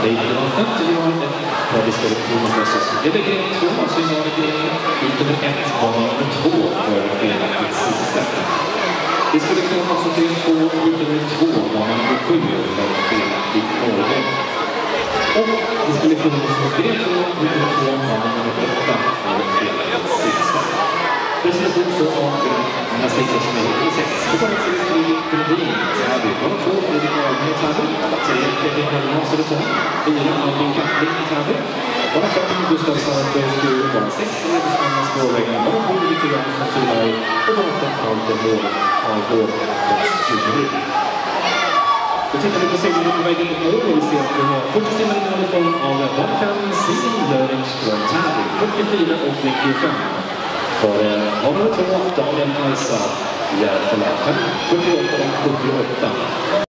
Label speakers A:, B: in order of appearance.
A: Lejdvatten till vi har ett par diskvalifikationer. Det är gren 2, alltså i valet gren. Ut nummer 1, bana nummer 2 för felaktigt sista. Det skulle kunna vara så till 2, ut nummer 2, bana nummer 7 för felaktigt målgång. Och det skulle kunna vara så till 2, ut nummer 2, bana nummer 8 för felaktigt sista. Precis så av den här stickan som är i 6. Och så har vi 3 Kundin. Så här blir det 2, Fredrik Ahlman i Täby. 3 Fredrik Ahlman i Södertörn. 4 Albin Kappling i Täby. Och 5 Gustav Sarpers och bara 6 Levismannas spårvägen. Och 7 Victor Jansson Sylberg. Och 8 Carl de Mål av Vårdkost. Då tittar vi på segern på vägen mot mål och vi ser att vi har 40 simmar i form av Bonfem, Simon Lörings från Täby. 44 och 95. För nummer 2, Daniel Kajsa, Järfälla, 48 och 78.